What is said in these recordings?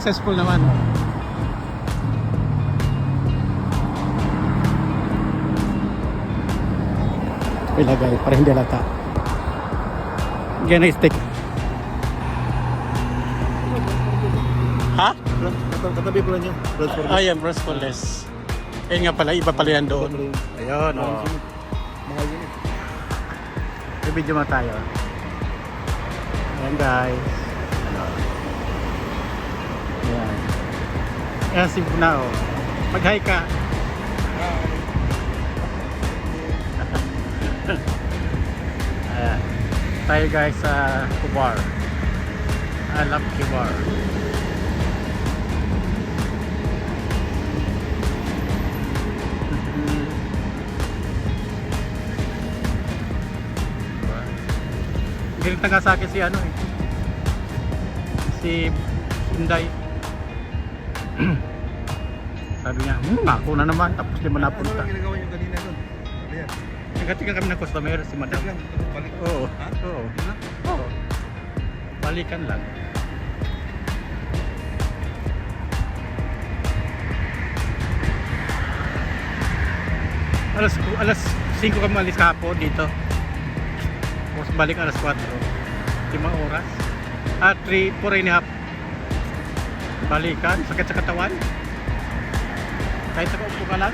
successful naman. Ilagay para hindi halata. Ganyan stick. Ha? Katabi pala niya. Ayan, brushless. Ayun nga pala, iba pala yan doon. Ayun, o. Mahal yun eh. May video mo tayo. Ayan guys. Ano? Ayan. Ayan si Buna, o. Mag-hi ka. Ayan. Tayo guys sa Kubar. I love Kubar. Galit na nga sa akin si ano eh. Si Inday. Sabi niya, ako na naman, tapos di mo napunta. Ano ginagawa niyo kanina doon? Ano yan? Nagkatigan kami ng customer, si madam. Balik. Oo. Ha? Oo. Oo. Balikan lang. Alas 5 kami alis kahapon dito. Tapos balik alas 4. 5 oras. 4 and a half. Balikan, sakit sa katawan. Kahit nakaupo ka lang.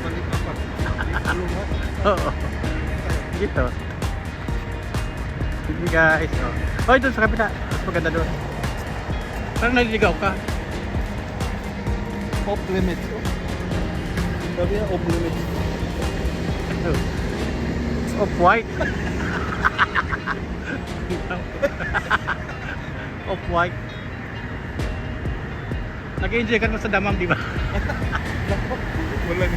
Balik pa pa. Oo. Dito. Sige guys. Oh, doon sa kapita. Mas maganda doon. Parang naliligaw ka. Off limits. Sabi niya off limits. Off-white. Off-white. Nag-enjoy ka naman sa damam, di ba? Walang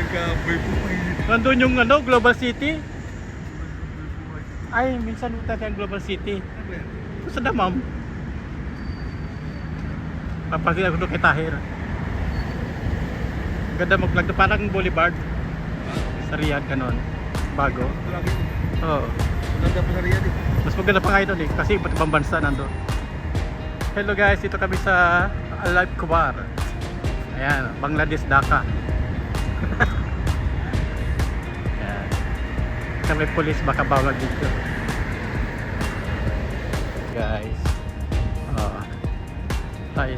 ka-boy buhay. Nandun yung ano, Global City. Ay, minsan punta tayo ang Global City. Sa damam. Papasin ako doon kay Tahir. Ganda mag-vlog doon, parang Boulevard. Sa Riyadh, ganon. Bago. Lagi. Oo. Maganda pa sa Riyadh eh. Mas maganda pa nga doon eh, kasi iba't ibang bansa nandun. Hello guys, dito kami sa Alive Kubar. Ayan, Bangladesh, Dhaka. Ayan. Kami police, baka bawal dito. Guys. Oo. Tayo.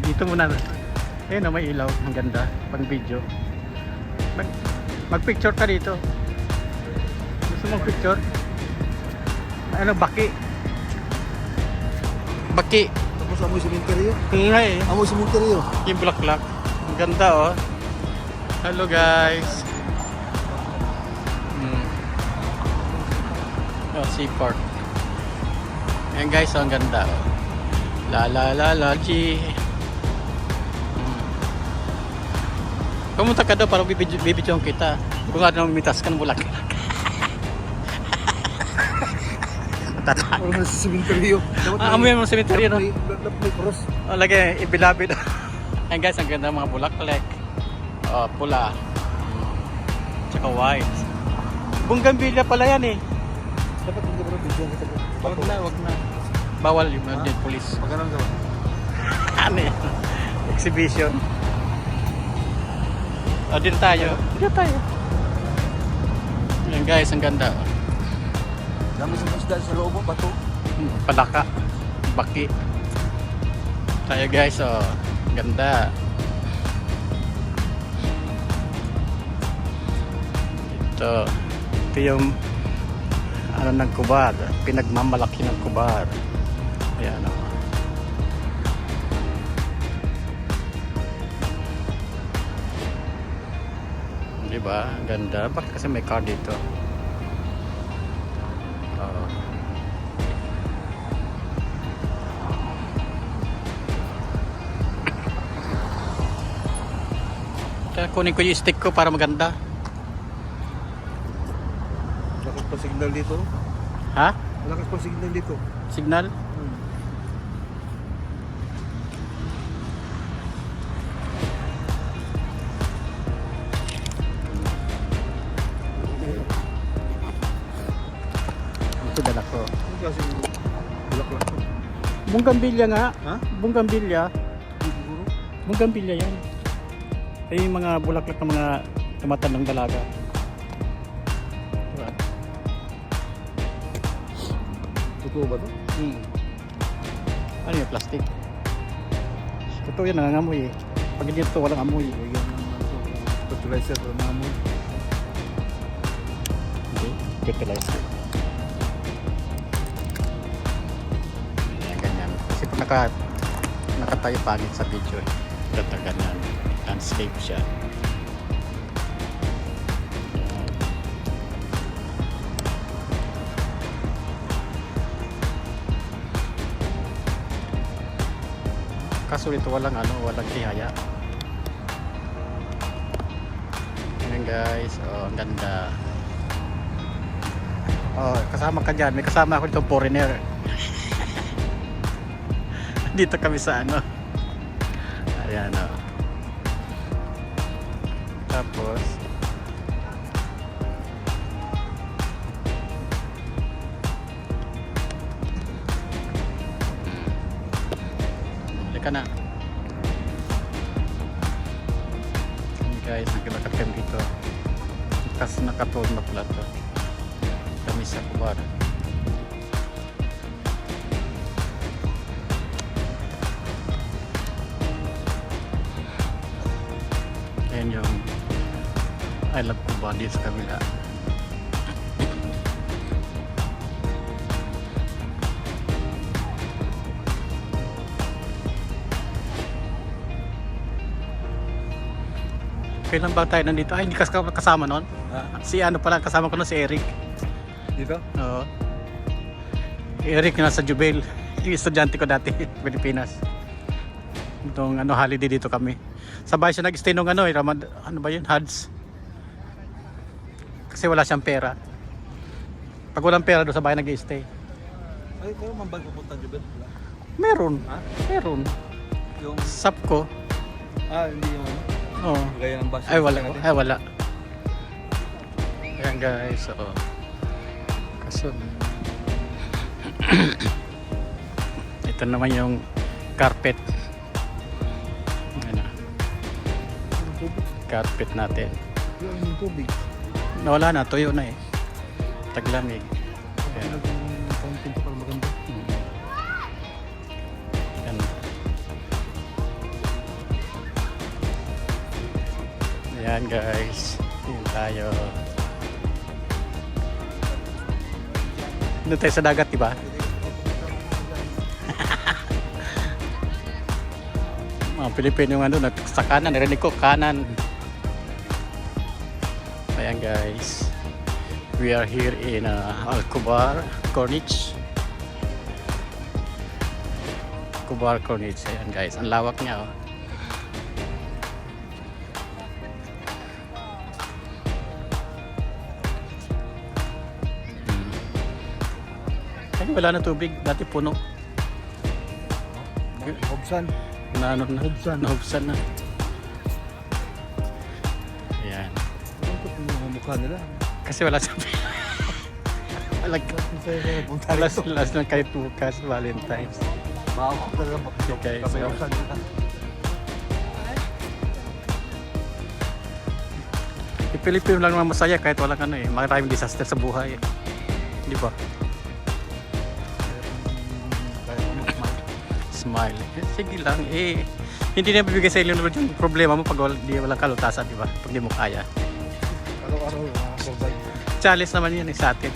Dito muna. Ayun na, may ilaw. Ang ganda. Pang video. Mag-picture ka dito. Gusto mong picture? Ano, baki. Baki. Tapos amoy sementeryo. Nga eh. Amoy sementeryo. Yung bulaklak. Ang ganda oh. Hello guys. Oh, Seaport. Ayan guys, oh, ang ganda oh. La la la la G. Pumunta ka daw para bibidyohan kita. Kung ano mitas ka ng bulaklak. Ano sa sementeryo. Amoy mo ng sementeryo no? Dapat may cross. Oh, lagi, ibilabid. Ayan guys, ang ganda ng mga bulaklak. Oh, pula. Tsaka white. Bunggambilya pala yan eh. Dapat hindi ba bigyan kita. Wag na. Bawal yung mga police. Magkano ka ba? Ano yan? Exhibition. O, dito tayo. Dito tayo. Ayan guys, ang ganda. Dami sa isda sa loob mo, bato. Palaka. Baki. Tayo guys, oh. Ganda. Ito. Ito yung ano ng Kubar. Pinagmamalaki ng Kubar. Ayan o. Diba? Ganda. Bakit kasi may car dito? Oo. Kaya kunin ko yung stick ko para maganda. Lakas pa signal dito. Ha? Lakas pa signal dito. Signal? Bunggambilya nga. Ha? Bunggambilya. Siguro. Bunggambilya yan. Ay yung mga bulaklak ng mga tumatandang dalaga. Diba? Totoo ba to? Ano yung plastic? Totoo yan, nangangamoy eh. Pag hindi ito, walang amoy. Lagyan ng fertilizer o mga mo. Hindi, fertilizer. Ayan, ganyan. Kasi pag nakatayo pangit sa video eh. Ganda ganyan. Landscape siya. Ayan. Kaso ito walang walang tihaya. Ayan guys, oh, ang ganda. Oh, kasama ka dyan. May kasama ako ditong foreigner. Dito kami sa ayan oh. Tapos halika na. Ayan guys, nagkilakad kami dito. Kasi nakatulog na pala to. Kami sa kubar. Ayan yung I love Cuba dito sa kabila. Kailan ba tayo nandito? Ay, hindi kasama nun. Si pala, kasama ko nun si Eric. Dito? Oo. Eric nasa Jubel. Yung estudyante ko dati, Pilipinas. Itong holiday dito kami. Sabay siya nag-stay nung ano ba yun? Hads. Kasi wala siyang pera. Pag walang pera doon sabay nag-stay. Ay, pero mambag pupunta Jubel. Meron. Ha? Meron. Yung... Sapko. hindi yung Oo. gaya ng bus. Ay wala. Ay wala. Ayan guys. Oo. Kaso ito naman yung carpet. Ayan na. Carpet natin. Yung tubig. Nawala na. Tuyo na eh. Taglamig. Ayan. Ang pinto para maganda. Ayan. Ayan guys. Ayan tayo. Doon tayo sa dagat, diba? Mga Pilipino yung sa kanan. Narinig ko, kanan. Ayan guys. We are here in Alcobar, Corniche. Alcobar, Corniche. Ayan guys. Ang lawak niya, oh. Ay, wala na tubig. Dati puno. Hobsan. Nahubsan na. Ayan. Ang kot yung mukha nila. Kasi wala sa last lang kahit bukas, Valentine's. Bawak talaga Okay, kami so- hobsan nila. Yung Pilipino lang naman masaya kahit walang maraming disaster sa buhay. Di ba? Smile. Sige lang eh. Hindi na bibigay sa inyo yung problema mo pag walang kalutasan, di ba? Pag di mo kaya. Araw-araw survive. Challenge naman yan sa atin.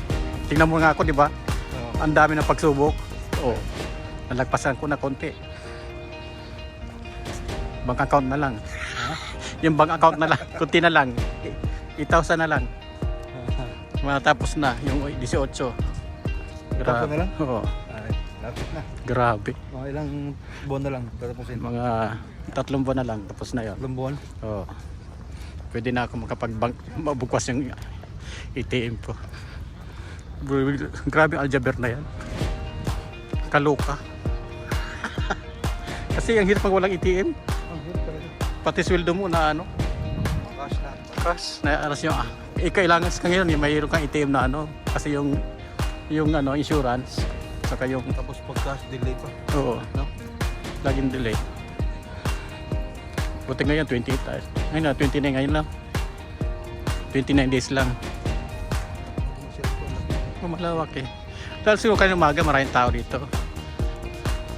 Tingnan mo nga ako, di ba? Ang dami ng pagsubok. Oh. Nalagpasan ko na konti. Bank account na lang. Yung bank account na lang, kunti na lang. 8,000 na lang. Matapos na yung 18. 8,000 na lang? Oo. Ay, lapit na. Grabe. Mga ilang buwan na lang tatapusin. Mga 3 buwan na lang tapos na 'yon. 3 buwan. Oo. Pwede na ako mabukwas yung ATM ko. Grabe ang aljaber na 'yan. Kaloka. Kasi ang hirap pag walang ATM. Ang hirap talaga. Pati sweldo mo na Cash na. cash na aras yung kailangan ka ngayon mayroon kang ATM na kasi yung insurance Saka yung, Tapos pagkas delay pa. oo, no? Laging delay. Buti ngayon, 28 tayo. Ngayon na, 29 ngayon lang. 29 days lang. Malawak eh. Dahil siguro kayo umaga, maraming tao dito.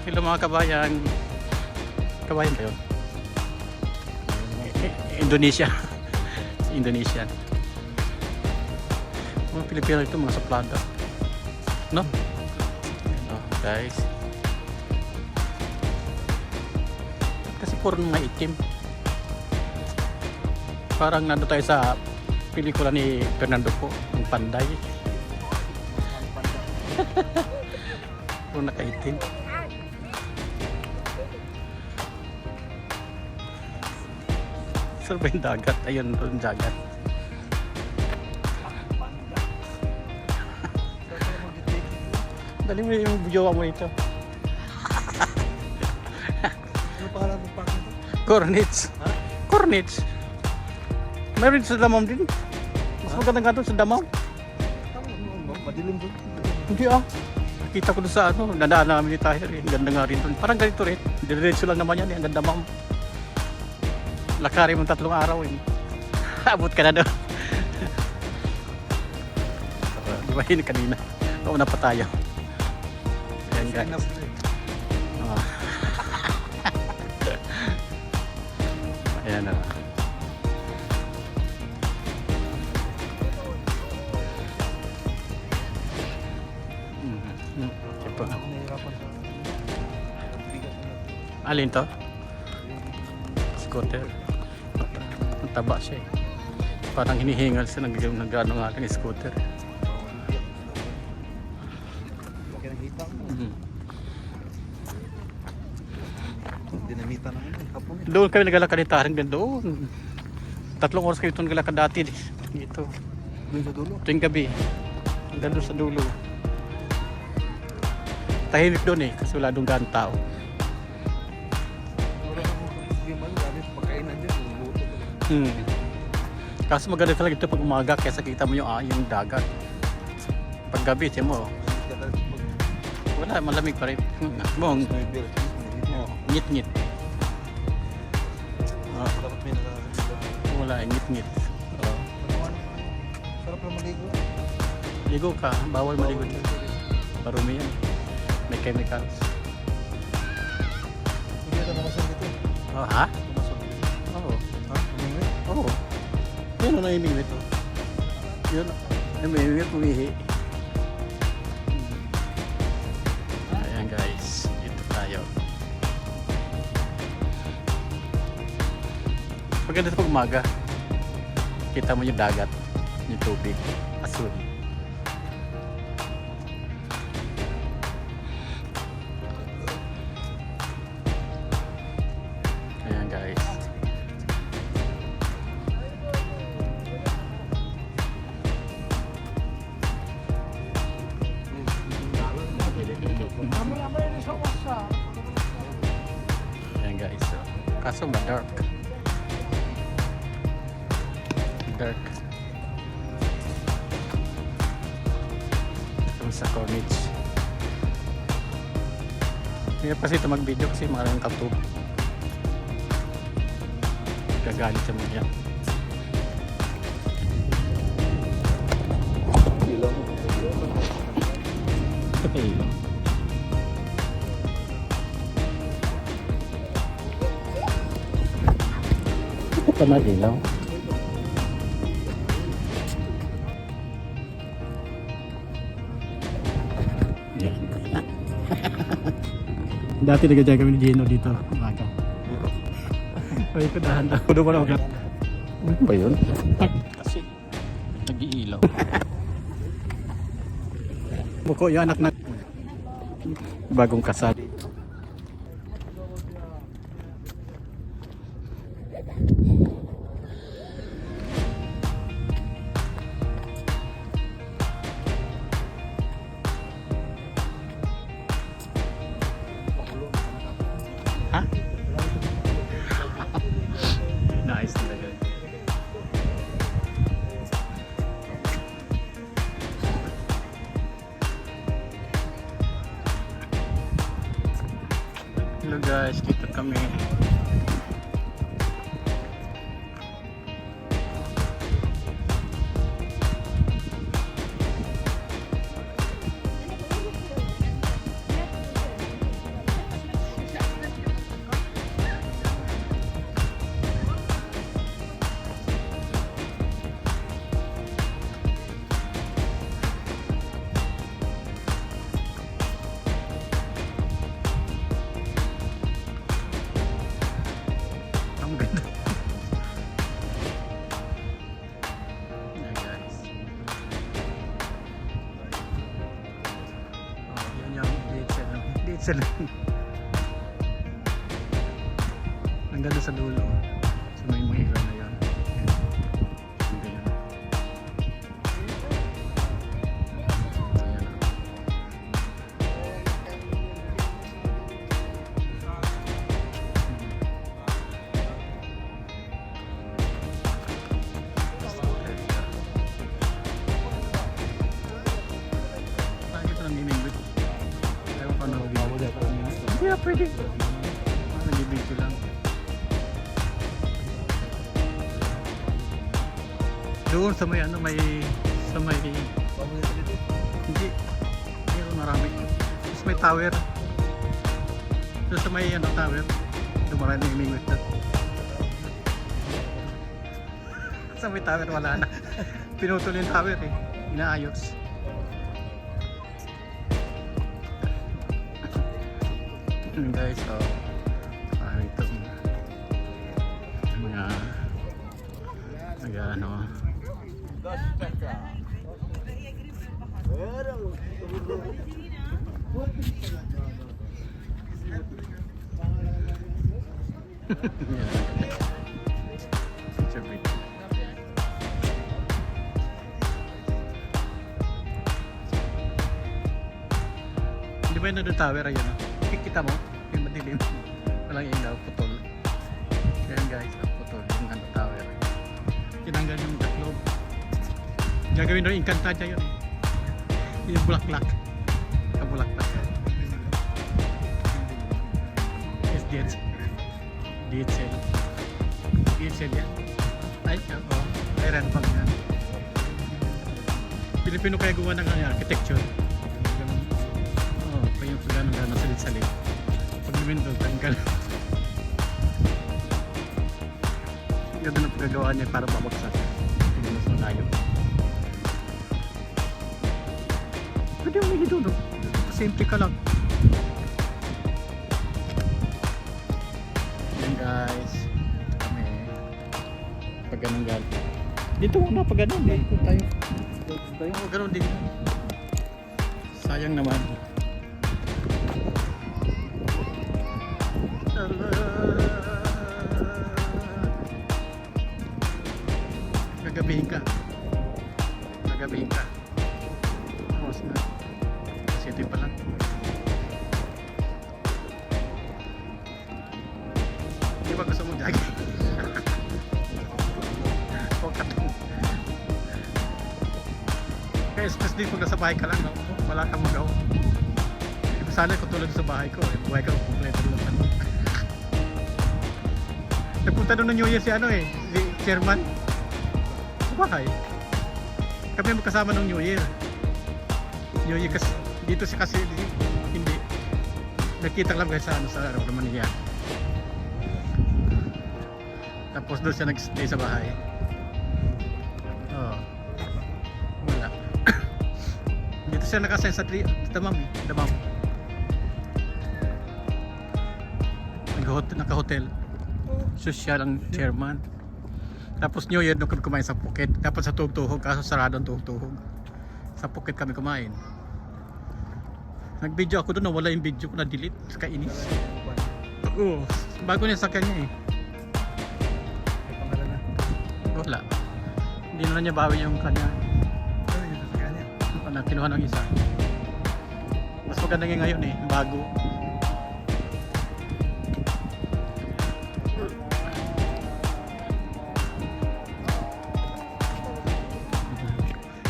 Hello mga kabayan. Kabayan ba yun? Indonesia. Indonesia. Mga Pilipino ito, mga suplado. No? No, guys. Kasi puro mga itim. Parang nando tayo sa pelikula ni Fernando po, ang Panday. Puro nakaitim. Saan ba yung dagat? Ayun, doon dagat. Dali mo yung jowa mo ito. Ano pangalan ng park nito? Cornets. Ha? Cornets. Meron sa Damam din. Mas maganda nga doon sa Damam. Madilim doon. Hindi ah. Nakita ko doon sa ano, nadaan namin ni Tahir eh. Ang ganda nga rin doon. Parang ganito rin. Diretso lang naman yan eh. Ang ganda ma'am. Lakari mo 3 araw eh. Abot ka na doon. Di ba yun kanina? Nauna pa tayo. Ayan guys. Ah. Ayan na. Okay po. Nahihirapan sa bigat na. Alin to? Scooter. Ang taba siya eh. Parang hinihingal siya ng gano'ng nga lang scooter. Laki ng hita mo. Mm. Dinamita na yun. Hapon eh. Doon kami naglalakad ni Tahir hanggang doon. 3 oras kayo ito naglalakad dati. Dito. Doon sa dulo. Tuwing gabi. Hanggang doon sa dulo. Tahimik doon eh. Kasi wala doon ganong tao. Wala kang problema. Dami pagkainan dyan. Luto. Kaso maganda talaga ito pag umaga kaysa kita mo yung dagat. Pag gabi, tiyan mo. Wala, malamig pa rin. Mong, ngit-ngit. Oh, Dapat may nakakasila. wala, ngit-ngit. Oh. Sarap na maligo. Ligo ka, bawal maligo dyan. Marumi yan. May chemicals. Hindi ito namasal dito. Oh, ha? Namasal dito. Oo. Ha? Umingwit? Oo. Yun ang naimingwit oh. Yun. Naimingwit, umihi. Ayan guys. Dito tayo. Maganda ito pag umaga. Kita mo yung dagat. Yung tubig. Asul. Ayan guys. Ayan guys. So, kaso ma-dark. Dark. Ito sa Cornets. Hindi na kasi ito mag-video kasi maraming katub. Gagalit sa mga yan. Ilang. Okay. Ito pa na ilaw. Yan. Dati nag-jay kami ni Gino dito. Umaga. Ay, ko dahan-dahan. Kudo mo na mag- Ano ba yun? Kasi nag-iilaw. Buko yung anak na bagong kasal. Ha? Nice talaga. Hello guys, dito kami. Ang ganda. Ayan guys. Oh, yan yung DHL. DHL. Ang ganda sa dulo. So may mga ilaw na yan. Hindi yan. Ayan. Bakit ito namimingwit? Ewan ko ano. Hindi na pwede. Nagibig ko lang. Doon sa may ano, sa may hindi. Meron marami. Tapos may tower. Doon sa may ano, tower. Doon marami namimingwit doon. Sa may tower wala na. Pinutol yung tower eh. Inaayos. Guys, so itong mga ano picture video. Di ba yun na doon tower ayun no? Kita mo yung madilim walang ilaw, putol. Ayan guys, putol yung ano tower. Tinanggal yung taklob. Gagawin doon Encantadia yun eh. Yung bulaklak. Kabulaklak. Yes, DHL. DHL. DHL yan. Ay, oo. Iron pang yan. Pilipino kaya gawa ng architecture. Oo, pa yung pagano salit-salit. Pag lumindol, tanggal. Ganda na pagkagawa niya para babagsak. Hindi mas malayo. Pwede yung may dito, no? Simple ka lang. Yan guys. Kami. Pag ganun gal. Dito muna pag ganun eh. Tayo. Oo, ganun din. Sayang naman. Gagabihin ka. Gagabihin ka. Tapos na. Kasi ito pa lang. Hindi ba gusto mo jogging? O katong. Kaya especially pag nasa bahay ka lang, no? Wala kang magawa. Sana ko tulad sa bahay ko. Buhay ka, kumpleto lang. Nagpunta doon ng New Year si ano eh, si chairman. Bahay. Kami magkasama ng New Year. New Year kasi dito siya kasi hindi nakita lang guys sa ano sa Romania. Tapos doon siya nag-stay sa bahay. Oh. Wala. Dito siya nakasign sa Damam eh. Damam. Naka-hotel. Social ang chairman. Tapos New Year doon kami kumain sa Phuket. Dapat sa Tugtuhog, kaso sarado ang Tugtuhog. Sa Phuket kami kumain. Nag-video ako doon, wala yung video ko, na-delete. Kainis. Oo. Bago niya sa kanya eh. May pangalan na. Wala. Hindi na niya bawi yung kanya. Ano yung sasakyan niya? Kinuha ng isa. Mas maganda nga ngayon eh. Bago.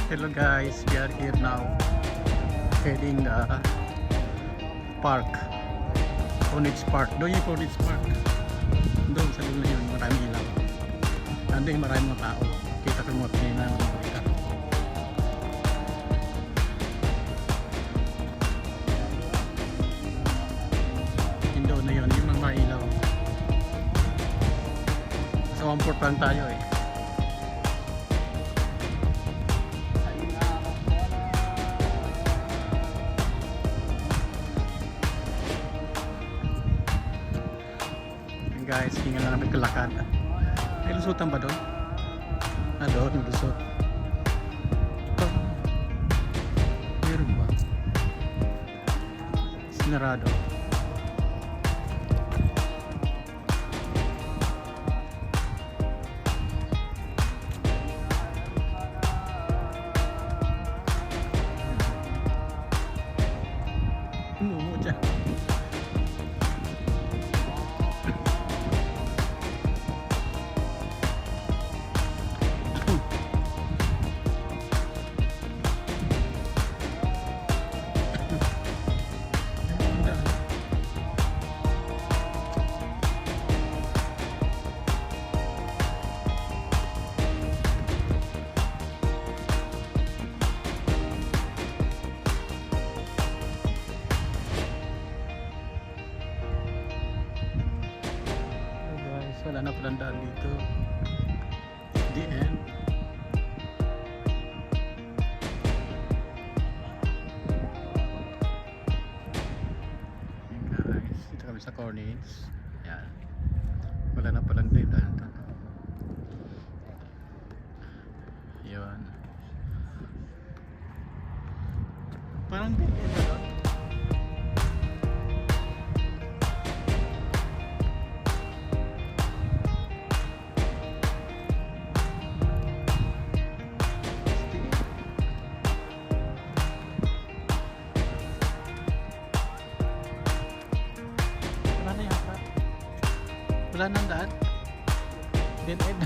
Hello guys, we are here now heading the park Conage Park. Doon yung Conage Park. Doon sa dulo na yun, maraming ilaw. Nandun yung maraming mga tao. Kita ko yung mga pinina ng mga balikat. Yung doon na yun, yung mga ilaw. Sa 1-4 lang tayo eh. Guys, tingnan lang namin kalakad. May lusutan ba doon? Ah, doon, may lusot. Oh. Meron ba? Sinarado. Umumo dyan. Wala na palang daan dito. The end. Hey guys, dito kami sa Cornings. Yan. Wala na palang daan doon. Yun. Parang dito doon. Wala nang daan. Dead end.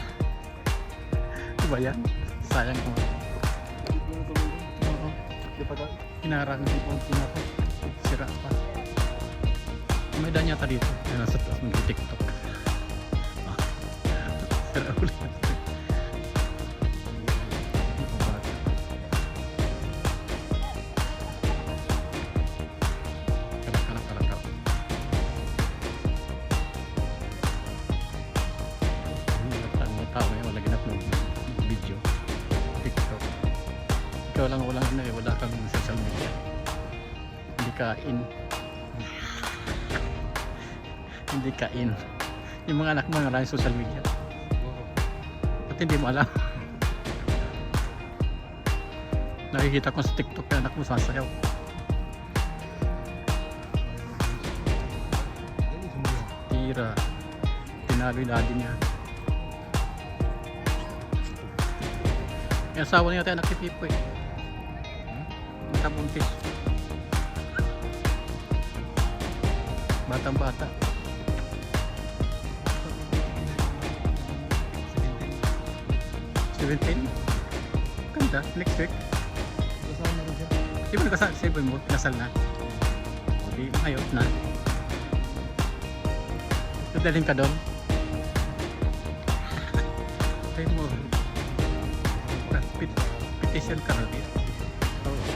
Diba yan? Sayang ko. Oo. Hinarang din po ang pinako. Sira pa. May daan yata dito. Nasa taas mag-tiktok. Sira ulit. Tao ngayon wala ganap ng video, TikTok. Ikaw lang walang ano eh, wala kang social media, hindi ka in. Hindi ka in. Yung mga anak mo maraming social media at hindi mo alam. Nakikita ko sa TikTok na anak mo sasayaw. Tira, tinalo yung daddy niya. Yung asawa niya tayo anak ni Pipo eh. Matabuntis. Batang bata. 17? Ganda, next week. Kasama na rin siya. Di ba nagkasal? Sabi mo, nasal na. O di, ayot na. Dadalhin ka doon. Sabi mo, petition ka na din. Oo.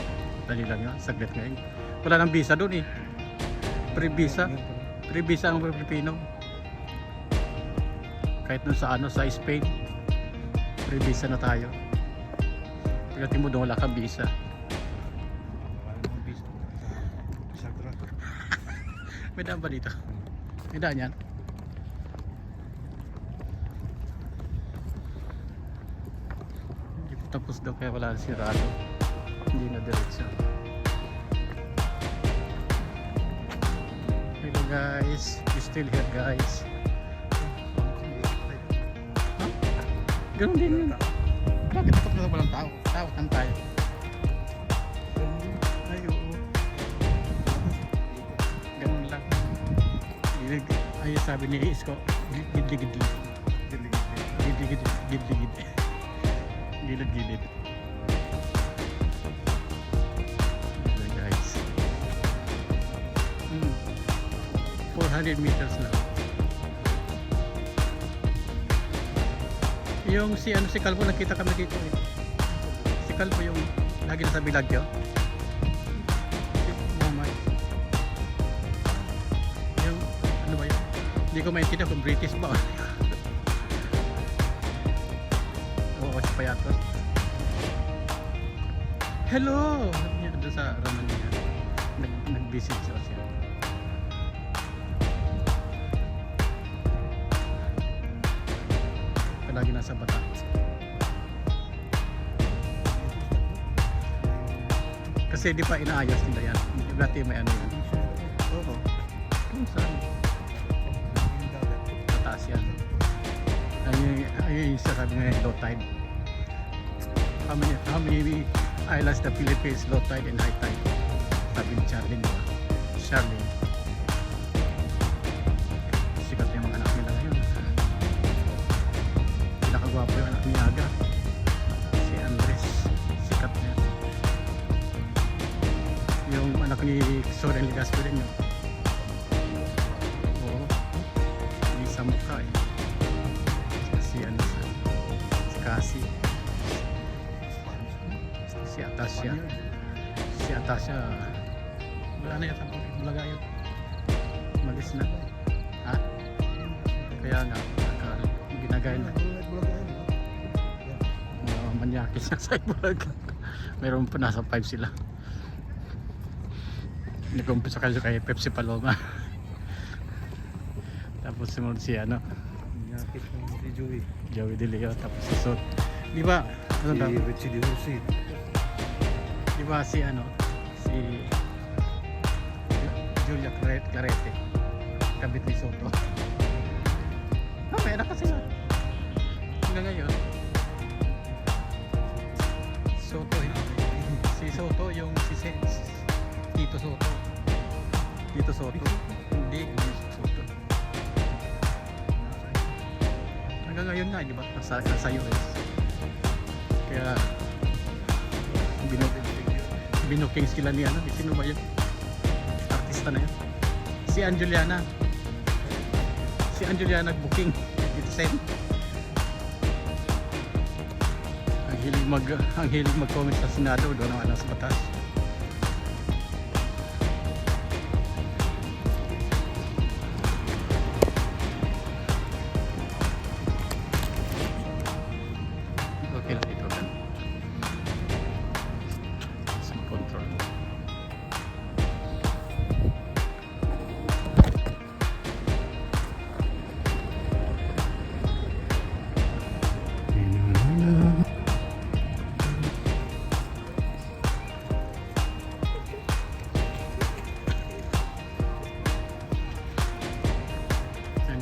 Dali lang yun, saglit ngayon. Wala nang visa doon eh. Free visa. Free visa ang Pilipino. Kahit nun sa ano, sa Spain. Free visa na tayo. Pagdating mo doon, wala kang visa. May daan ba dito? May daan yan? Hindi po tapos daw kaya wala sirado. Hindi na diretso. Hello guys, we still here guys. Huh? Ganun din yun. Bakit tapos na walang tao? Tao kan tayo. Ay oo. Ganun lang. Ay sabi ni Isko, gilid-gilid. Gilid-gilid. Gilid-gilid. Guys. 100 meters lang. Yung si Calvo, nakita kami dito eh. Si Calvo yung lagi nasa Bilagyo. Si Momay. Yung ano ba yun? Hindi ko maintindihan kung British ba. Oo, si Payatot. Hello! Sabi niya doon sa Ramania. Nag-visit siya. Lagi nasa bata. Kasi di pa inaayos nila yan. Dati may ano yan. Oo. Kung saan? Mataas yan. Ayun yung sasabi nga low tide. How many islands the Philippines, low tide and high tide? Sabi ni Charlene, diba? Charlene. Sikat yung mga anak nila ngayon. Pinakagwapo yung anak ni Aga. Si Andres. Sikat na yan. Yung anak ni Soren Ligasco din yun. Oo. Hindi sa mukha eh. Si Cassie. Si Atasha. Si Atasha. Wala na yata. Bulaga yun. Malis na. Ha? Kaya nga. Ginagaya na. Manyakis na sa Bulaga. Meron pa nasa 5 sila. Nag-umpisa kayo kay Pepsi Paloma. Tapos sumunod si ano. Manyakis ng si Joey. Joey De Leo. Tapos si Sot. Di ba? Ano daw? Si Richie De Jose. Di ba si ano? Si Julia Clarete. Kabit ni Soto. May anak kasi sila. Hanggang ngayon. Soto eh. Si Soto yung si Tito Soto. Tito Soto. Hindi, yung Soto. Hanggang ngayon nga, di ba? Nasa US. Kaya binuking sila ni ano, sino ba yun? Artista na yun. Si Anjuliana. Si Anjuliana booking. It's same. Ang hilig mag-comment sa Senado doon ang alas batas. Okay lang ito kan. Some control.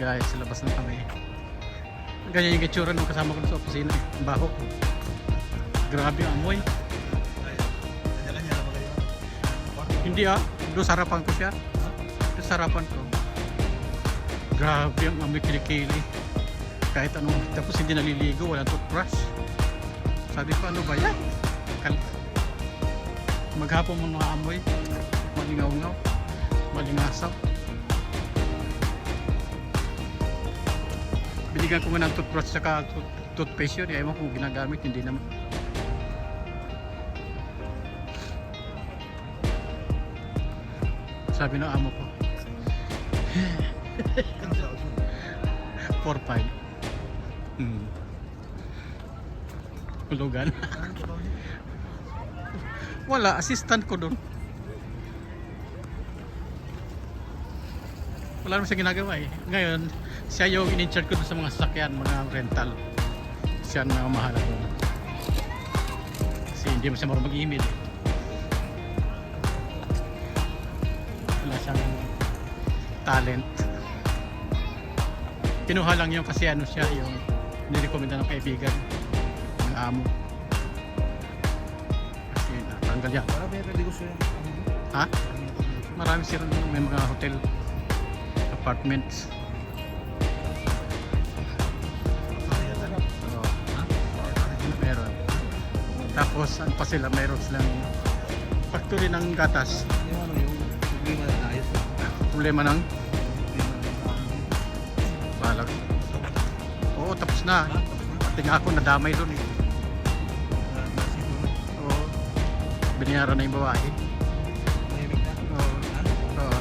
Guys, sa labas na kami. Ganyan yung itsura nung kasama ko sa opisina eh. Ang baho. Grabe ang amoy. Hindi ah. Doon sa harapan ko siya. Doon sa harapan ko. Grabe ang amoy kilikili. Kahit anong. Tapos hindi naliligo. Walang toothbrush. Sabi ko ano ba yan? Maghapon mo mga amoy. Malingaw-ngaw. Malingasaw. Binigyan ko nga ng toothbrush saka toothpaste yun. Ewan kung ginagamit, hindi naman. Sabi ng amo ko 4-5. Hulugan. Wala, assistant ko doon. Wala naman siya ginagawa eh. Ngayon, siya yung in-charge ko sa mga sasakyan, mga rental. Siya na mahala ko. Kasi hindi mo siya marunong mag-email. Wala siyang talent. Kinuha lang yung kasi ano siya, yung nirekomenda ng kaibigan, ng amo. Kasi natanggal yan. Marami yung negosyo yan. Ha? Marami sila, may mga hotel, apartments. Meron. Tapos ano pa sila, meron silang factory ng gatas. Yung ano, yung problema na ayos na. Problema ng Problema ako, tapos na. Pati nga ako, nadamay doon eh. Oo. Binayaran na yung babae. Oo. Oo.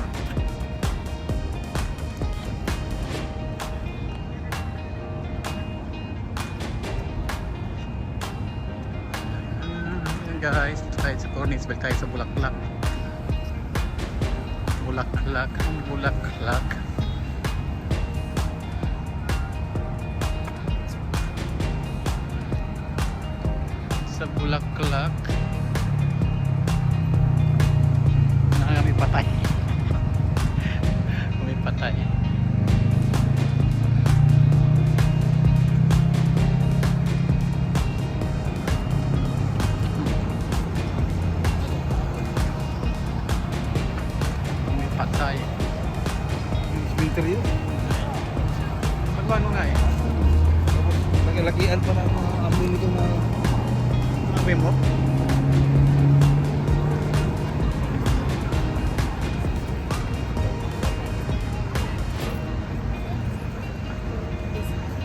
Guys, tayo sa Cornisville, tayo sa Bulaklak. Bulaklak, Bulaklak. Sa Bulaklak. May patay. May patay. May patay. Winter yun. Pagano nga eh. Tapos naglakian pa na mga amoy nito na Amoy mo?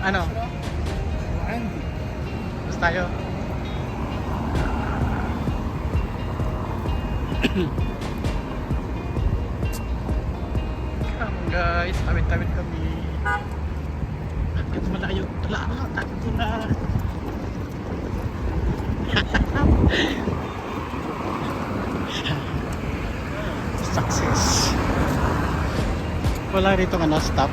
Ano? Andy. Basta tayo. Come on guys, tawid-tawid kami. Ito malayo. Tala, takot ko na. Success. Wala rito nga na-stop.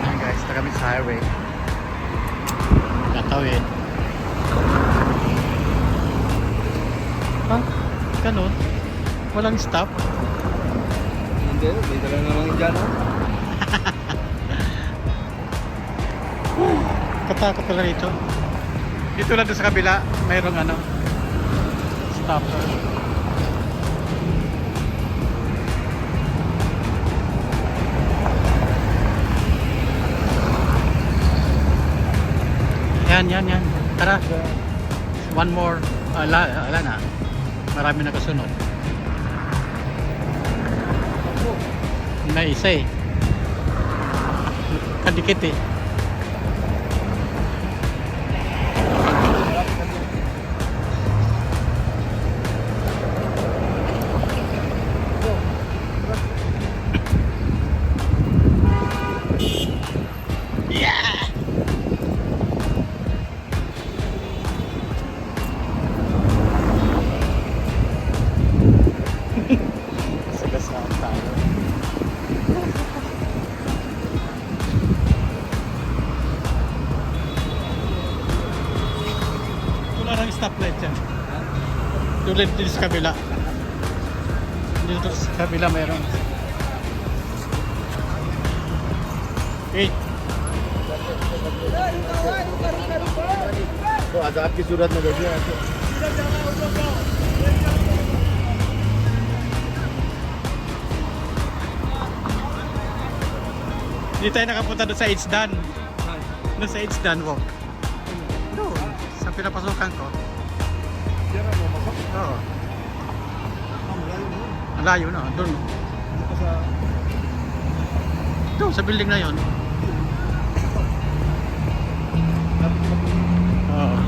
Ayan guys, ito kami sa highway. Natawid. Ha? Ganun? Walang stop? Hindi, may dala na lang dyan. Katakot pala rito. Dito lang doon sa kabila, mayroong ano, stopper. Yan. Tara. One more. Ala na. Marami na kasunod. May isa eh. Kadikit eh. Sagasaan tayo. Wala nang stoplight dyan. Tulad dito sa kabila. Dito sa kabila mayroon. Eh, तो आजाद की सूरत में देखिए ऐसे hindi tayo nakapunta doon sa H-Dan. Doon sa H-Dan walk. Doon, sa pinapasukan ko. Diyan na mamasok. Oo. Malayo mo. Ang layo na, doon. Ano ka sa Doon, sa building na yon. Oo.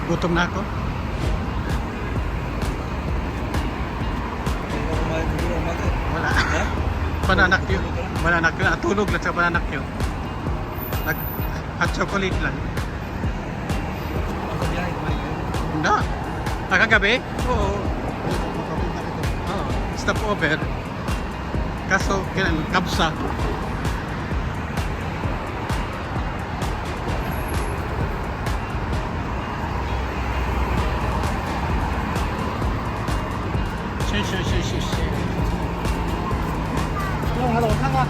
Gutom na ako. kumain siguro umaga. Wala. Ha? Bananak yun. Bananak yun. Natulog lang sa bananak yun. Hot chocolate lang. Ang biyahe, kumain kayo. Hindi. Nakagabi? Oo. Oo. Stop over. Kaso, kailan, kapsa. Shh. Hello, hanga.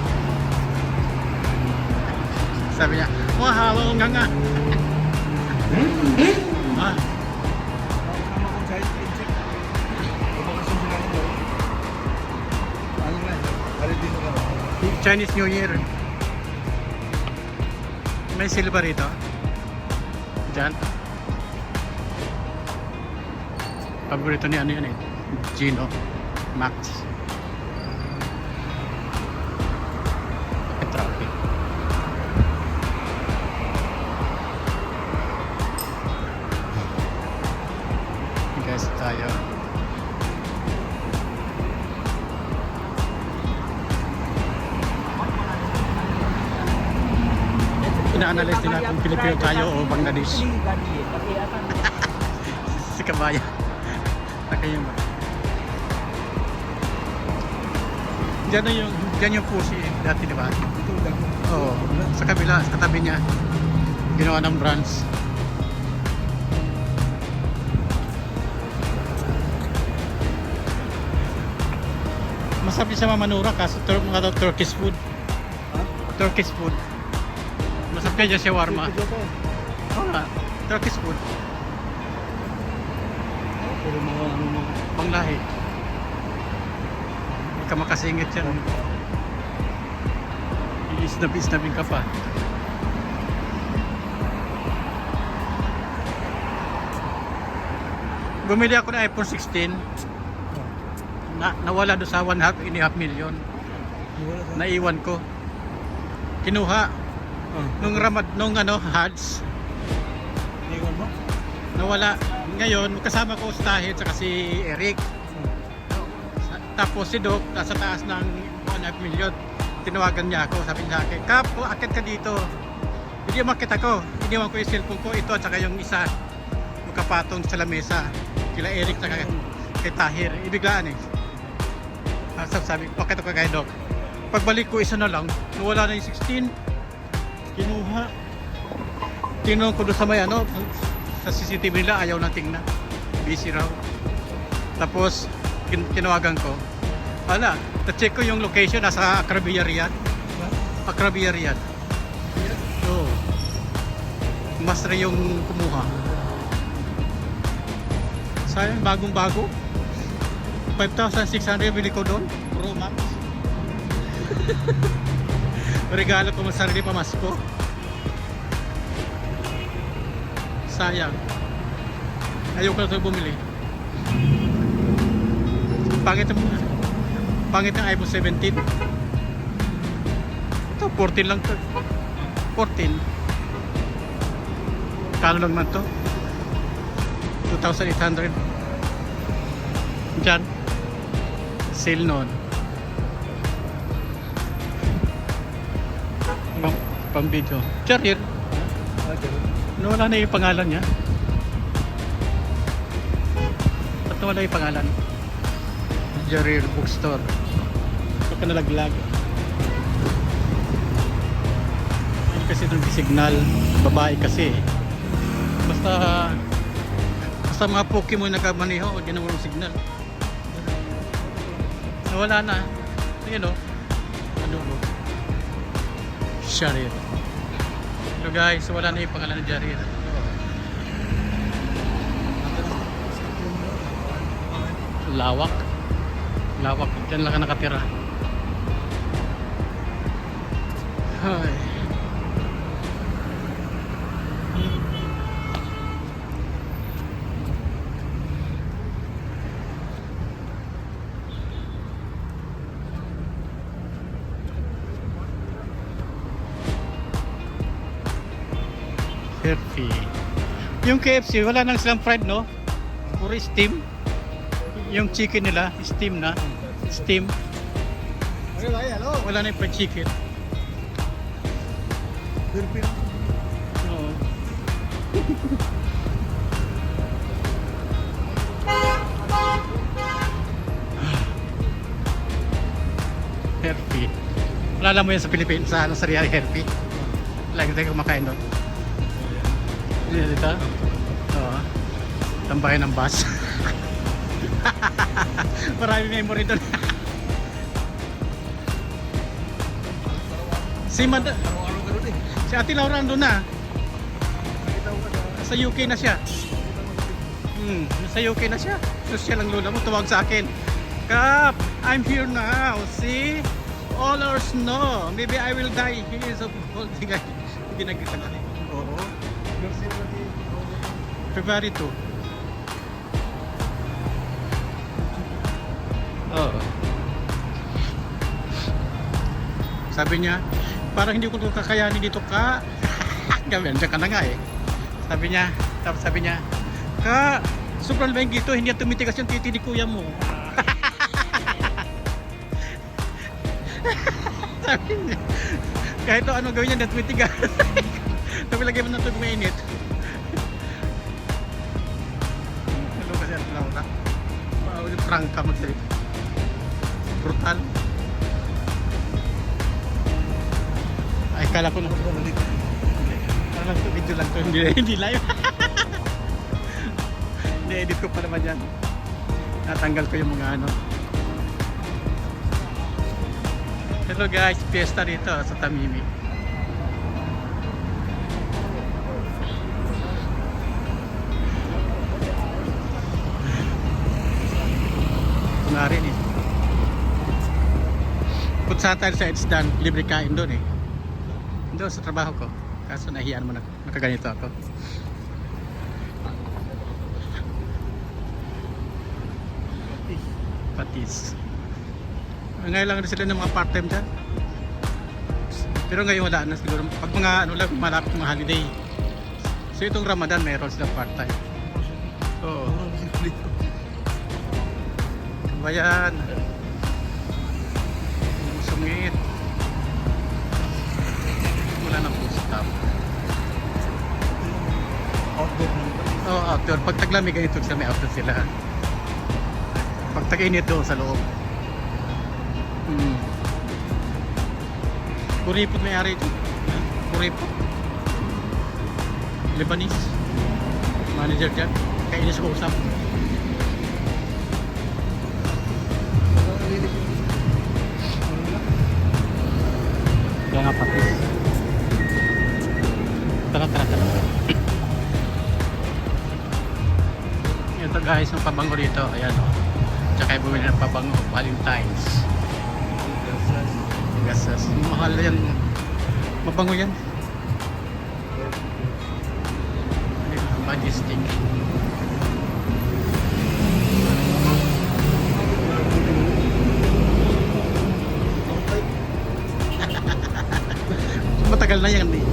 Sabi niya, mahalo nga nga. Ah, Kasama ko sa check. Bakasyon sila ko. Ano na? Holiday na ka. Chinese New Year. May silver rito. Diyan. Paborito ni ano yan eh. Gino. Max. Bakit traffic? Guys, tayo. Ina-analyze nila kung Pilipino tayo o Bangladesh. Si Kabaya. Nakayin ba? Diyan yung pusi eh, dati diba? Oo, sa kabila, sa tabi niya. Ginawa ng branch. Masarap siya mamanura kaso mga Turkish food. Turkish food. Masarap kaya shawarma. Oo nga, Turkish food. Pero mga ano mga Panglahi. Hindi ka makasingit yan. Iisnab-isnabin ka pa. Bumili ako ng iPhone 16. Nawala doon sa 1.5 million. Naiwan ko. Kinuha. Nung Hajj. Iwan mo? Nawala. Ngayon, kasama ko si Tahir at si Eric. Tapos si Doc, nasa taas ng 1.5 million. Tinawagan niya ako, sabi niya sa akin, Kap, akit ka dito. Hindi umakit ako. Iniwan ko yung cellphone ko, ito at saka yung isa. Magkapatong sa lamesa. Kila Eric at kay Tahir. Ibiglaan eh. Sabi, pakita ko kay Doc. Pagbalik ko, isa na lang. Nawala na yung 16. Kinuha. Tinong ko doon sa may sa CCTV nila, ayaw na tingnan. Busy raw. Tapos, tinawagan ko. Wala, na-check ko yung location, nasa Akrabia Riyadh. Akrabia Riyadh. So, mas rin yung kumuha. Sayang, bagong-bago. 5,600 bili ko doon. Pro Max. Regalo ko sa sarili pamasko. Sayang. Ayoko na ito bumili. Pangit ng iPhone 17. Ito 14 lang to. 14. Kano lang man to? 2,800. Diyan. Sale noon. Pang video. Jarir. Nawala na yung pangalan niya. Ba't nawala yung pangalan? Jarir Bookstore. Ito ka nalaglag. Ayun kasi itong signal. Babae kasi. Basta mga Pokemon nagkamaniho, huwag yan ang signal. Nawala na. Ayun o. Ano o? Jarir. So guys, wala na yung pangalan ng Jarir. Lawak. Lawak. Diyan lang ka nakatira. Ay. KFC. Yung KFC, wala nang silang fried, no? Puro steam. Yung chicken nila, steam na. Steam. Wala na yung fried chicken. Oo. Herpy. Wala mo yan sa Pilipinas, sa Sariaya Herpy. Lagi tayo kumakain doon. Dito? Oo. Tambayan ng bus. Maraming memory doon. Si Ate Laura ando na. Sa UK na siya. Sa UK na siya. Social ang lola mo, tawag sa akin. Kap, I'm here now. See? All or snow. Maybe I will die here. So, Hindi nagkita ka. Oo. Garcia lagi. February 2. Oo. Sabi niya, parang hindi ko ito kakayanin dito ka. Gawin, dyan ka na nga eh. Sabi niya, tapos sabi niya, ka, sobrang lamang dito, hindi yan tumitigas yung titi ni kuya mo. Sabi niya, kahit ano gawin niya, hindi tumitigas. Sabi lagay mo ng tubig mainit. Ano kasi at Laura? Prank ka magsalita. Brutal. Ay, kala ko na. Ano lang to, video lang to. Hindi live. Ni-edit ko pa naman yan. Natanggal ko yung mga ano. Hello guys, fiesta dito sa Tamimi. Ito nga rin eh. Punta tayo sa Edsdan, libre kain doon eh. Doon sa trabaho ko. Kaso nahiyaan mo na, nakaganito ako. Patis. Ngayon lang rin sila ng mga part-time dyan. Pero ngayon wala na siguro. Pag mga ano lang, malapit mga holiday. So itong Ramadan mayroon sila part-time. Oo. Kabayan. Sungit. Wala na po stop. Outdoor naman. Oo, outdoor. Pag taglamig ganito sila, may outdoor sila. Pag tag-init doon sa loob. Kuripot may-ari ito. Kuripot. Lebanese. Manager dyan. Kainis ko usap. Kaya nga patis. Tara. Ito guys, yung pabango dito. Ayan o. Tsaka bumili ng pabango. Valentine's. Gasas. Mahal yan. Mabango yan. Majestic. Matagal na yan eh.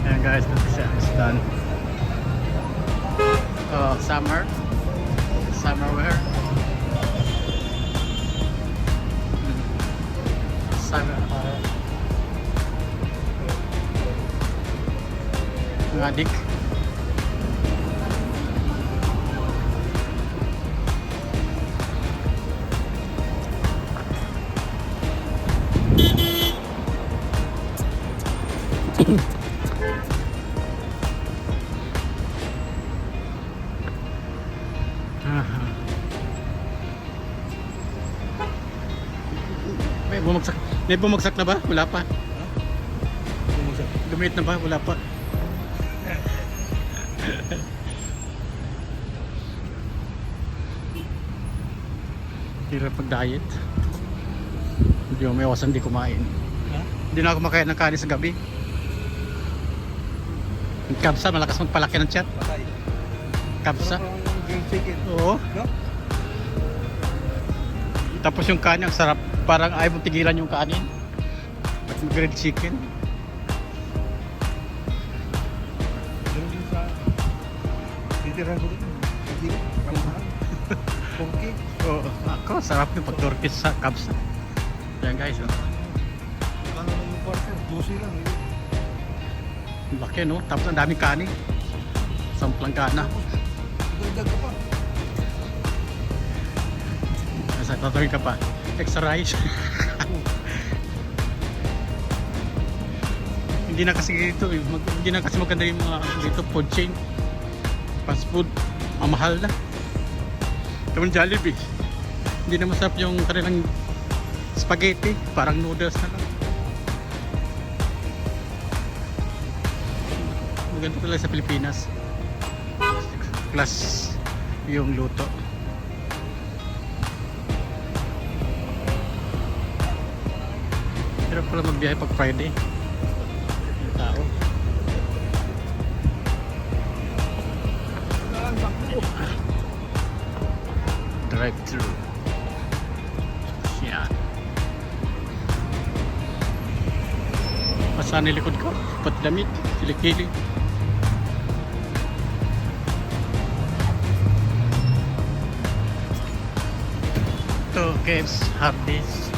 Ayan guys, this is done. Summer wear. Summer ngadik. May bumagsak na ba? Wala pa. Gumit na ba? Wala pa. Hirap pag-diet. Hindi mo may iwasan di kumain. Hindi na ako makain ng kanin sa gabi. Yung kabsa, malakas magpalaki ng tiyan. Kabsa. Grilled chicken. Oo. No? Tapos yung kanin, ang sarap. Parang ayaw mong tigilan yung kanin. At grilled chicken. Meron din sa titirahan ko rin. Hindi ko. Kamahal. Porky. Oo. Ako, sarap yung pag-turkis sa kabsa. Yan guys. Oh. Kano lang yung partner? 12 lang. Laki no? Tapos ang daming kanin. Samplang kana. Dagdag ka pa. Nasa tatawin ka pa. Extra rice. Hindi na kasi dito hindi na kasi maganda yung mga dito food chain. Fast food. Ang mahal na. Ito yung Jollibee. Hindi na masarap yung kanilang spaghetti. Parang noodles na lang. Maganda talaga sa Pilipinas. Plus yung luto. pala magbiyahe pag Friday. Yung tao. Drive-thru. Yan. Masaan yung likod ko? Patdamit. Kilikili. Ito, Kev's Hardee's.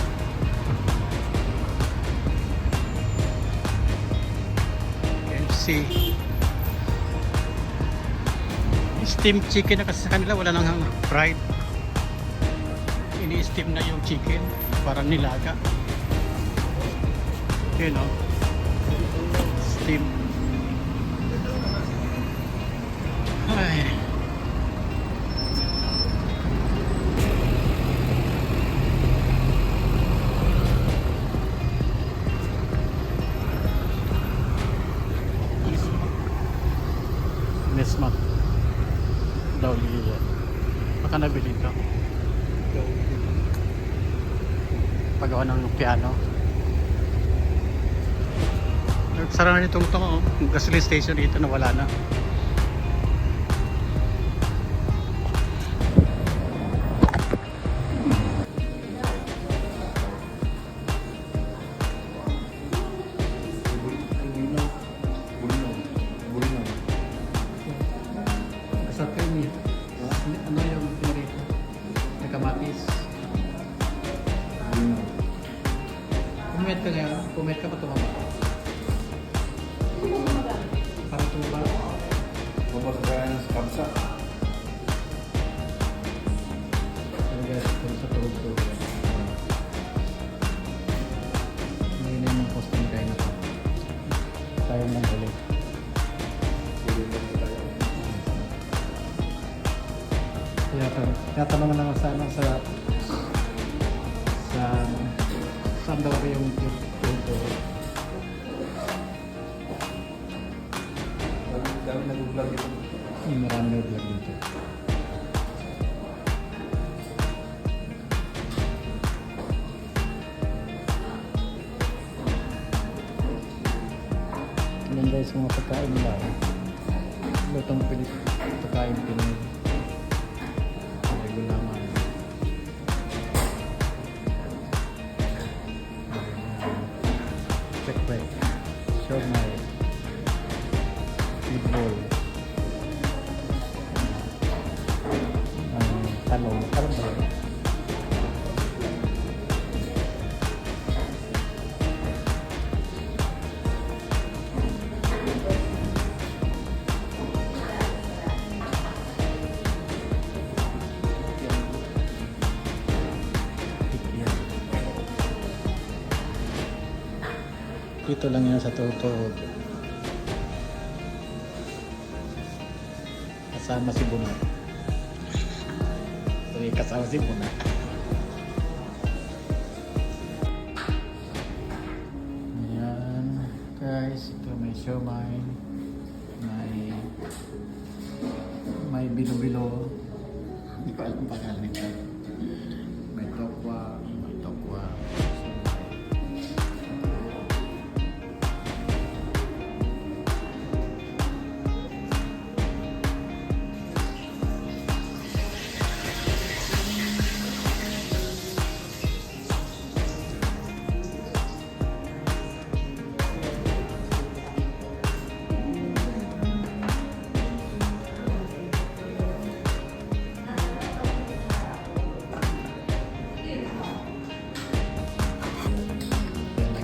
KFC. Steamed chicken na kasi sa kanila, wala nang fried. Ini-steam na yung chicken, parang nilaga. You know, steam. Ay. Nesma daw liya. Baka nabili ito. Pagawa ng piano. Nagsara na itong ito, oh. Gasoline station dito na wala na. Sa Temi, ano yung pinarito? Nagkamatis. Pumet ka ngayon? Pumet ka pa tumama? Para tuba? Kumbaga sa kapsa. Sa tulog-tulog. Hindi na yung posting kayo na ito. Tayo lang ulit. Tinatanong na sa ano sa saan daw ba yung tulog-tulog. Dami nag-vlog ito. Marami na vlog dito. Yan guys, mga pagkain nila. Lutong pilit pagkain Pinoy. May gulaman. Kwek-kwek. Siomay. Meatball. Talong. Talong ba yun? Dito lang yan sa Tutog. Kasama si Buna. Sorry, kasama si Buna. Ayan, guys. Ito may siomay. May bilo-bilo. Hindi ko alam pangalan nito. May tokwa. May tokwa.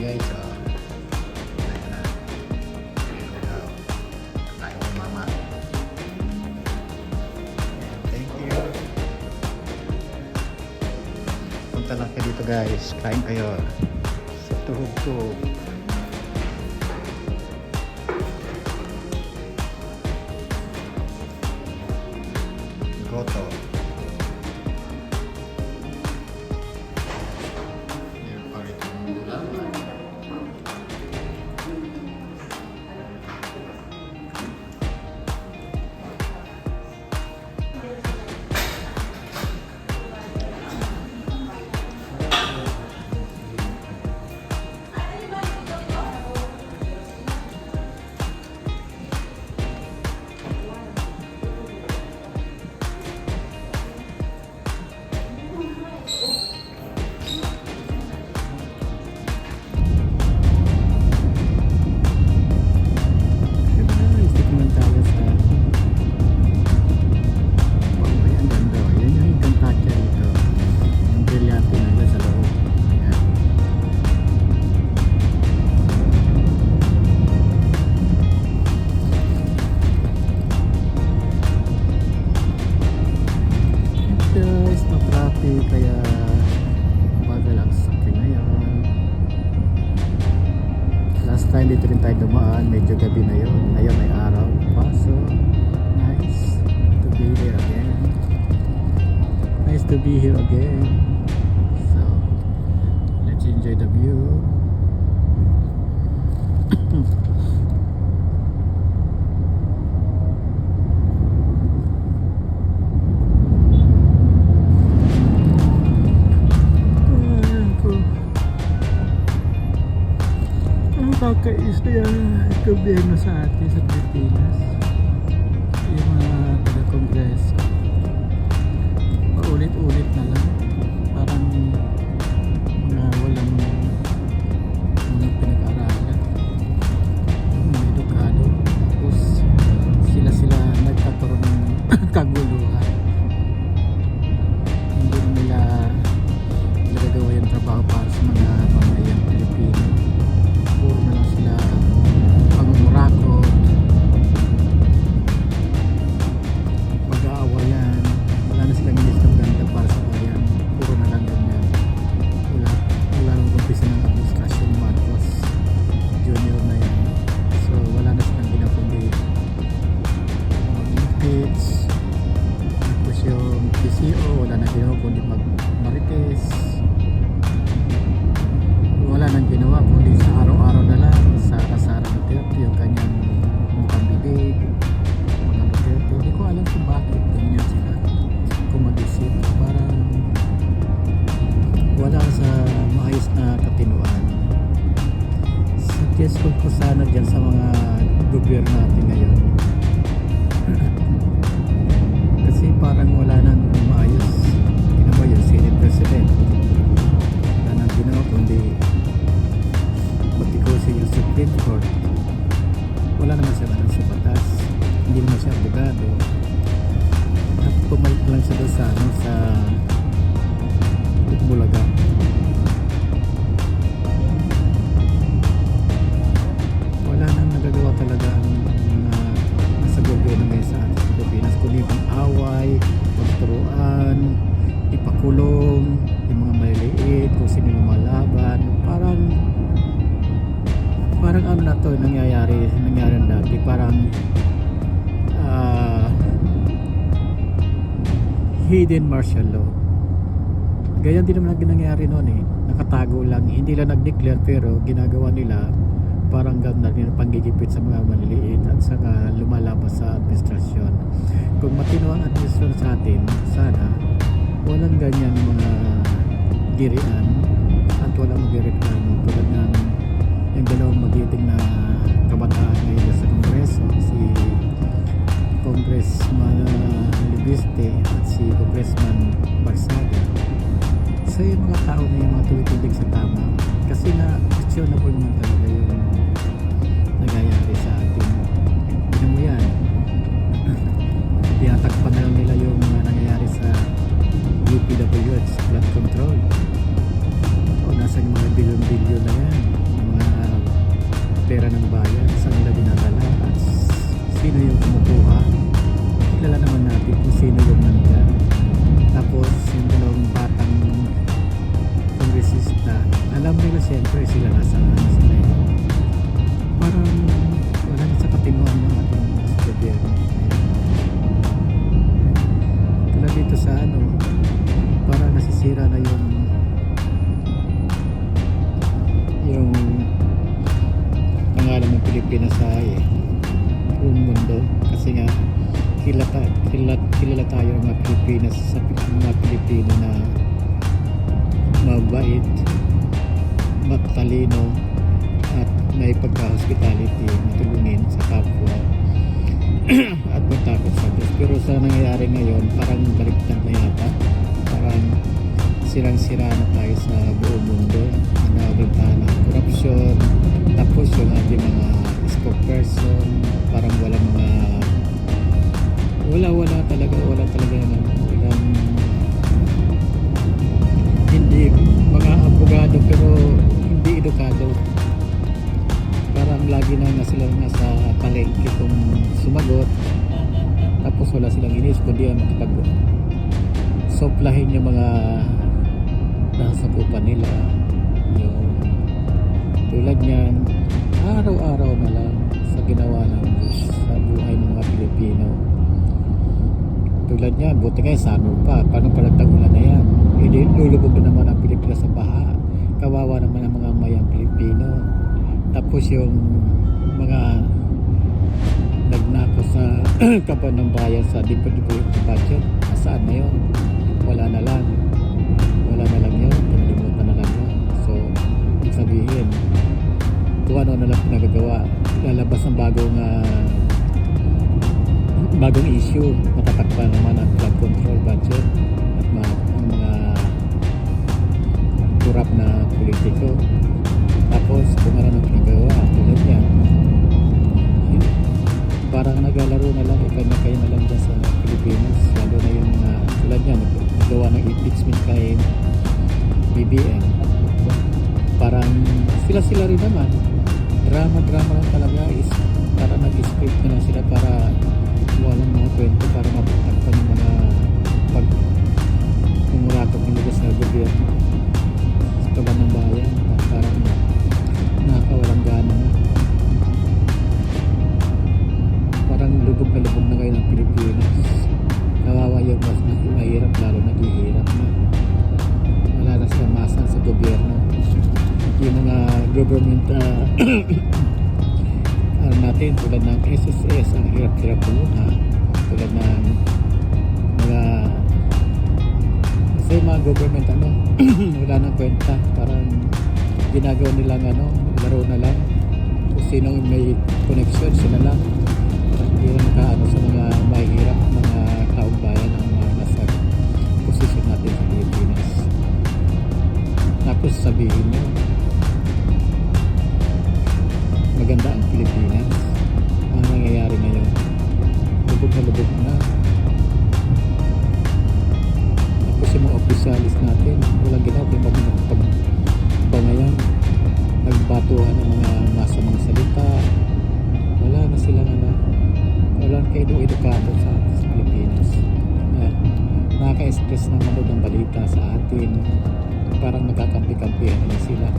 Guys, tayo mama. Thank you. Punta lang kayo dito guys, kain kayo sa Tuhog-Tuhog. Goto. kaya bagal ang sasakyan ngayon. Last time dito rin tayo dumaan, medyo gabi na yun. Ngayon ay araw pa, so nice to be here again. Nice to be here again. So let's enjoy the view. Kakais na yan gobyerno sa atin sa Pilipinas, yung mga taga-kongreso paulit-ulit na lang, parang mga walang mga pinag-aralan, mga edukado, tapos sila nagkakaroon ng kaguluhan, hindi nila nagagawa yung trabaho para sa mga pamamayang Pilipino. Puro na lang sila pangumurakot, pag-aawayan, wala na silang inis ng ganda para sa bayan, puro na lang ganyan. Wala nang umpisa ng administrasyon Marcos Junior na yan, so wala na silang ginapundi impeach, tapos yung PCO wala na ginawa kundi mag-marites, wala nang ginawa kundi sa araw-araw na lang Sara Duterte yung kanyang mukhang bibig, mga Duterte. Hindi ko alam kung bakit ganyan sila, kung mag-isip parang wala sa maayos na katinuan. Suggest ko sana dyan sa mga gobyerno natin ngayon kasi parang wala nang maayos. Ginawa yung Senate President, wala nang ginawa kundi patikusin yung Supreme Court. Wala naman siya sa batas, hindi naman siya abogado, at pumalit lang siya doon sa Bulaga. Wala nang nagagawa talaga ang nasa gobyerno ngayon sa ating Pilipinas kundi pang-away, pagturuan, ipakulong yung mga maliliit kung sino yung lumalaban. Parang ano na to nangyari dati, parang hidden martial law. Ganyan din naman ang nangyayari noon eh, nakatago lang, hindi lang nag-declare pero ginagawa nila parang ganda rin ang panggigipit sa mga maliliit at saka lumalabas sa administrasyon. Kung matino ang administrasyon sa atin, sana walang ganyan mga girian at walang magreklamo tulad ng yung dalawang magiting na kabataan ngayon sa Kongreso, si Congressman Libiste at si Congressman Barsaga. So yung mga tao na yung mga tuwid-tuwid sa tama kasi na questionable naman talaga yung nangyayari sa atin. Tignan mo yan, tinatakpan na lang nila yung mga nangyayari sa UPWH, flood control. O nasa yung mga bilyon-bilyon na yan, mga pera ng bayan, saan nila dinadala at sino yung kumukuha. Kilala naman natin kung sino yung nandyan. Tapos yung dalawang batang kongresista, alam nila siyempre sila nasaan sila eh. Parang wala na sa katinuan ng ating gobyerno. Tulad dito sa parang nasisira na yung pangalan ng Pilipinas sa buong mundo kasi nga kilala tayo ng mga Pilipinas sa mga Pilipino na mabait, matalino at may pagka-hospitality, matulungin sa kapwa at matakot sa Diyos. Pero sa nangyayari ngayon parang baliktad na yata, parang sirang-sira na tayo sa buong mundo, nababanta na corruption, tapos yung ating mga spokesperson parang wala talaga hindi mga abogado pero hindi edukado, parang lagi na sila nasa palengke kung sumagot tapos wala silang inis kundi ang suplahin yung mga nasasakupan nila. Yung tulad niyan, araw-araw na lang sa ginawa ng Diyos sa buhay ng mga Pilipino. Tulad niyan, buti ngayon summer pa, paano pala tag-ulan na yan? Hindi, lulubog na naman ang Pilipinas sa baha. Kawawa naman ang mga mayang Pilipino. Tapos yung mga nagnako sa kaban ng bayan sa diplomatic budget, saan na yun? Wala na lang yun, pinalimutan na lang yun. So ibig sabihin kung ano na lang pinagagawa, lalabas ang bagong issue, matatakpan naman ang flood control budget at ang mga kurap na politiko. Tapos kung ano nang pinagawa tulad yan, parang naglalaro na lang, kanya-kanya na lang dyan sa Pilipinas, lalo na yung tulad yan, naggawa ng impeachment kay BBM. Parang sila rin naman, drama lang talaga, is para nag-script na lang sila para walang mga kwento, para mapagtagpan yung mga pumurakot nila sa gobyerno sa kaban ng bayan. Parang nakakawalang gana na, parang lubog na kayo ng Pilipinas. Kawawa yung mas mahirap, lalo naghihirap na, wala na siya masa sa gobyerno. Yung mga government natin tulad ng SSS, ang hirap-hirap muna, tulad ng mga kasi mga government wala nang kwenta, parang ginagawa nilang laro na lang, kung sino may connection sila lang, hindi na nakaano sa mga mahirap, mga taong bayan ang mga nasa posisyon natin sa Pilipinas. Tapos sabihin nyo maganda ang Pilipinas. Ang nangyayari ngayon, lubog na. Tapos yung mga opisyalis natin, walang ginawa kung magpagbangayan, nagbatuhan ng mga masamang salita. Wala na sila wala na kayo edukado sa Pilipinas. Nakaka-stress na manood ng balita sa atin, parang nagkakampi-kampihan na sila.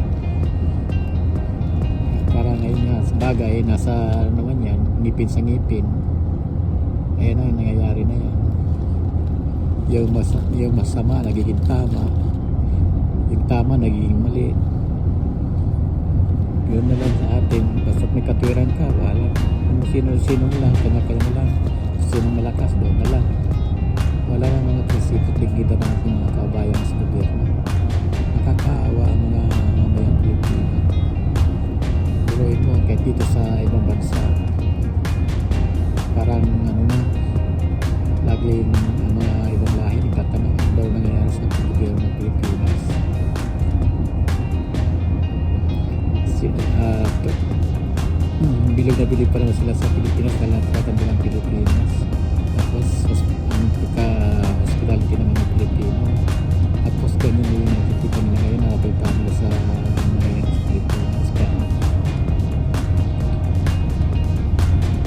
Parang ngayon nga, sa bagay, nasa naman yan, ngipin sa ngipin. Ayan na, yung nangyayari na yan. Yung masama, nagiging tama. Yung tama, nagiging mali. Yun na lang sa atin. Basta't may katwiran ka, wala. Sino lang, kanya-kanya lang. Sino malakas, doon na lang. Wala na mga prinsipyo at ligida ng ating mga kabayan sa gobyerno. Nakakaawa ang mga mamayang Pilipino. Buruin mo, kahit dito sa ibang bansa, parang laging ang mga ibang lahi nagtatanong daw nangyayari sa gobyerno ng Pilipinas. Bilog na bilog pa naman sila sa Pilipinas, kalapatan din ang Pilipinas. Tapos ang pagka-hospitality naman ng Pilipino. Tapos ganyan yung nakikita nila ngayon, nakapagpaan nila sa mga sa Pilipinas.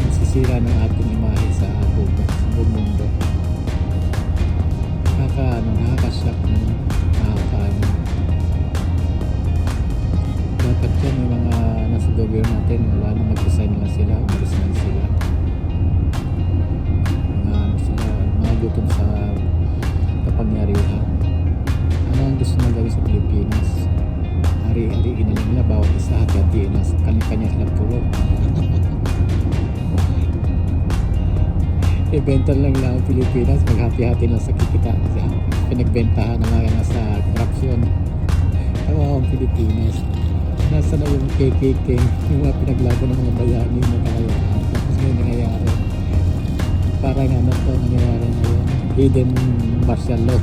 Nasisira ng ating imahe sa buong mundo. Nakaka-shock na, dapat yan yung mga nasa gobyerno natin, wala na, mag-resign lang sila, umalis lang sila. Mga gutom sa kapangyarihan. Ano ang gusto na gawin sa Pilipinas? Hari-hariin na lang nila, bawat isa, hati-hatiin na, kanya-kanya silang tulog. Ibenta lang ang Pilipinas, maghati-hati lang sa kikita, pinagbentahan na mga nasa corruption. Ang Pilipinas, nasa na yung KKK, yung mga pinaglaban ng mga bayani, mga kalayaan. Tapos ngayon nangyayari, parang nangyayari na yun, hidden martial law.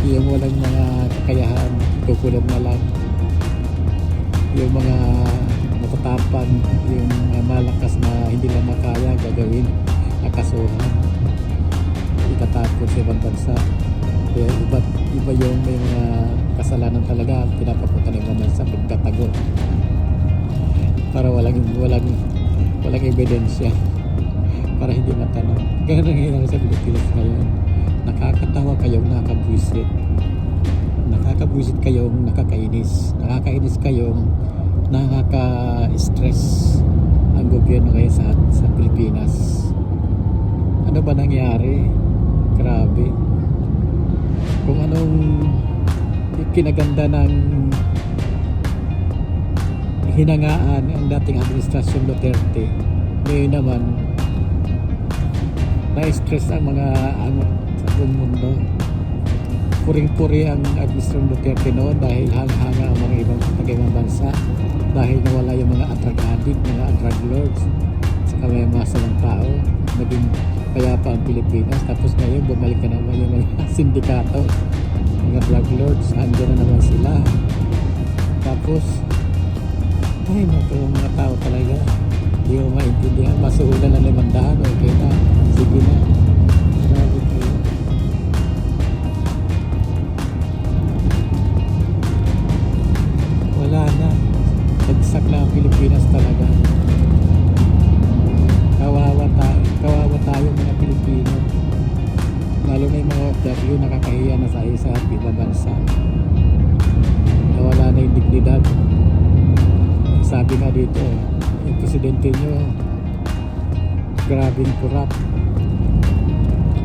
Yung walang mga kakayahan, kukulong na lang. Yung mga matatapang, yung malakas na hindi lang makaya, gagawin, nakasuhan, itatapon sa ibang bansa. Kaya iba yung may mga kasalanan talaga, pinapapunta ng ibang bansa, pagkatago para walang ebidensya. para hindi matanong. Ganun ang nangyayari sa Pilipinas ngayon. Nakakatawa kayong nakakabwisit. Nakakabwisit kayong nakakainis. Nakakainis kayong nakaka-stress ang gobyerno ngayon sa Pilipinas. Ano ba nangyari? Grabe. Kung anong kinaganda ng hinangaan ang dating administrasyon Duterte, ngayon naman na-stress ang mga angot sa buong mundo. Puring-puri ang administrasyon Duterte noon dahil hanga-hanga ang mga ibang bansa, dahil nawala yung mga drug addict, mga drug lords, saka may mga salang tao. Naging payapa ang Pilipinas. Tapos ngayon bumalik na naman yung mga sindikato, mga drug lords, andyan na naman sila. Tapos ay naku, yung mga tao talaga hindi mo maintindihan. Masuhulan na 500, okay na, sige na. Grabe kayo. Wala na, bagsak na ang Pilipinas talaga. Kawawa tayo mga Pilipino, lalo na yung mga OFW. Nakakahiya na sa ibang bansa, nawala na yung dignidad. Sabi nga dito, yung presidente nyo grabing corrupt,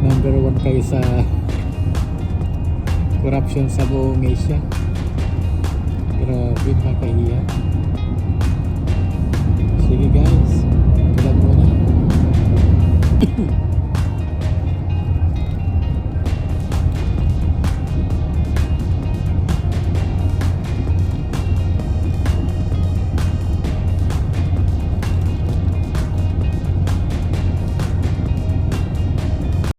number 1 kayo sa corruption sa buong Asia. Grabe, nakakahiya. Sige guys, tulad mo na.